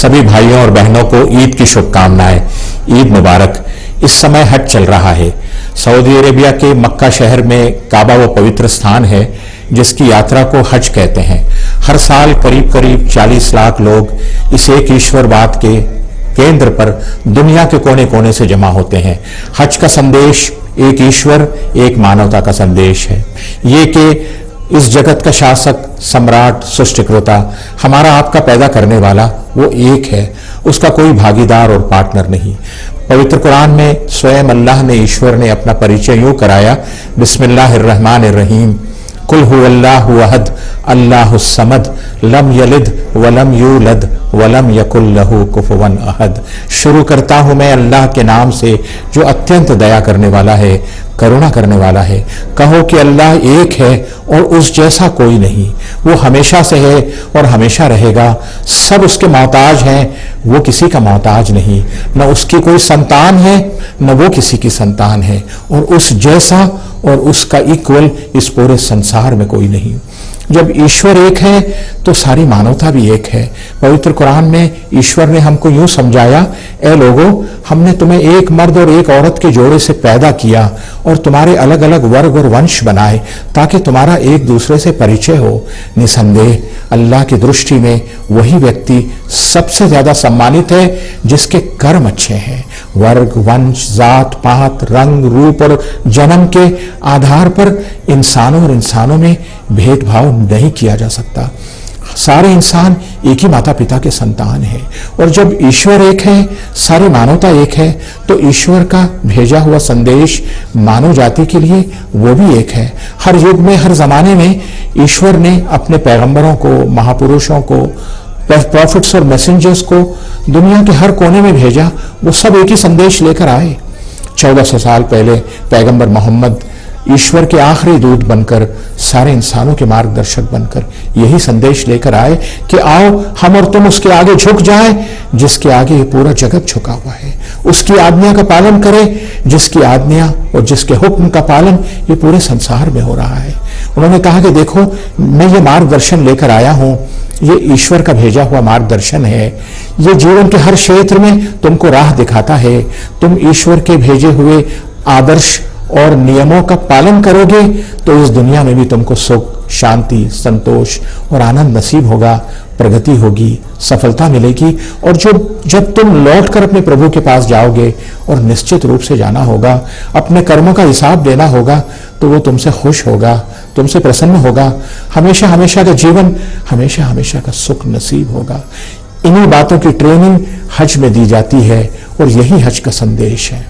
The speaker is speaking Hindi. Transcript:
सभी भाइयों और बहनों को ईद की शुभकामनाएं। ईद मुबारक। इस समय हज चल रहा है। सऊदी अरेबिया के मक्का शहर में काबा वो पवित्र स्थान है जिसकी यात्रा को हज कहते हैं। हर साल करीब करीब 40 लाख लोग इस एक ईश्वरवाद के केंद्र पर दुनिया के कोने कोने से जमा होते हैं। हज का संदेश एक ईश्वर एक मानवता का संदेश है। ये कि इस जगत का शासक सम्राट सृष्टिकर्ता हमारा आपका पैदा करने वाला वो एक है, उसका कोई भागीदार और पार्टनर नहीं। पवित्र कुरान में स्वयं अल्लाह ने ईश्वर ने अपना परिचय यूं कराया, बिस्मिल्लाहिर्रहमानिर्रहीम, कुल हुवल्लाहु अहद अल्लाहुस समद लम यलिद वलम यूलद वलम यकुल लहू कुफुवन अहद। शुरू करता हूं मैं अल्लाह के नाम से जो अत्यंत दया करने वाला है, करुणा करने वाला है। कहो कि अल्लाह एक है और उस जैसा कोई नहीं। वो हमेशा से है और हमेशा रहेगा। सब उसके मोहताज हैं, वो किसी का मोहताज नहीं। न उसकी कोई संतान है न वो किसी की संतान है, और उस जैसा और उसका इक्वल इस पूरे संसार में कोई नहीं। जब ईश्वर एक है तो सारी मानवता भी एक है। पवित्र कुरान में ईश्वर ने हमको यूं समझाया, ए लोगों, हमने तुम्हें एक मर्द और एक औरत के जोड़े से पैदा किया और तुम्हारे अलग अलग वर्ग और वंश बनाए ताकि तुम्हारा एक दूसरे से परिचय हो। निसंदेह अल्लाह की दृष्टि में वही व्यक्ति सबसे ज्यादा सम्मानित है जिसके कर्म अच्छे हैं। वर्ग, वंश, जात पात, रंग, रूप और जन्म के आधार पर इंसानों और इंसानों में भेदभाव नहीं किया जा सकता। सारे इंसान एक ही माता पिता के संतान हैं, और जब ईश्वर एक है, सारी मानवता एक है, तो ईश्वर का भेजा हुआ संदेश मानव जाति के लिए वो भी एक है। हर युग में, हर जमाने में ईश्वर ने अपने पैगंबरों को, महापुरुषों को, प्रॉफिट्स और मैसेंजर्स को दुनिया के हर कोने में भेजा। वो सब एक ही संदेश लेकर आए। 1400 साल पहले पैगंबर मोहम्मद ईश्वर के आखिरी दूत बनकर, सारे इंसानों के मार्गदर्शक बनकर यही संदेश लेकर आए कि आओ हम और तुम उसके आगे झुक जाएं जिसके आगे ये पूरा जगत झुका हुआ है। उसकी आज्ञा का पालन करें जिसकी आज्ञा और जिसके हुक्म का पालन ये पूरे संसार में हो रहा है। उन्होंने कहा कि देखो, मैं ये मार्गदर्शन लेकर आया हूं, ये ईश्वर का भेजा हुआ मार्गदर्शन है। ये जीवन के हर क्षेत्र में तुमको राह दिखाता है। तुम ईश्वर के भेजे हुए आदर्श और नियमों का पालन करोगे तो इस दुनिया में भी तुमको सुख, शांति, संतोष और आनंद नसीब होगा, प्रगति होगी, सफलता मिलेगी। और जब तुम लौटकर अपने प्रभु के पास जाओगे, और निश्चित रूप से जाना होगा, अपने कर्मों का हिसाब देना होगा, तो वो तुमसे खुश होगा, तुमसे प्रसन्न होगा। हमेशा हमेशा का जीवन, हमेशा हमेशा का सुख नसीब होगा। इन्हीं बातों की ट्रेनिंग हज में दी जाती है और यही हज का संदेश है।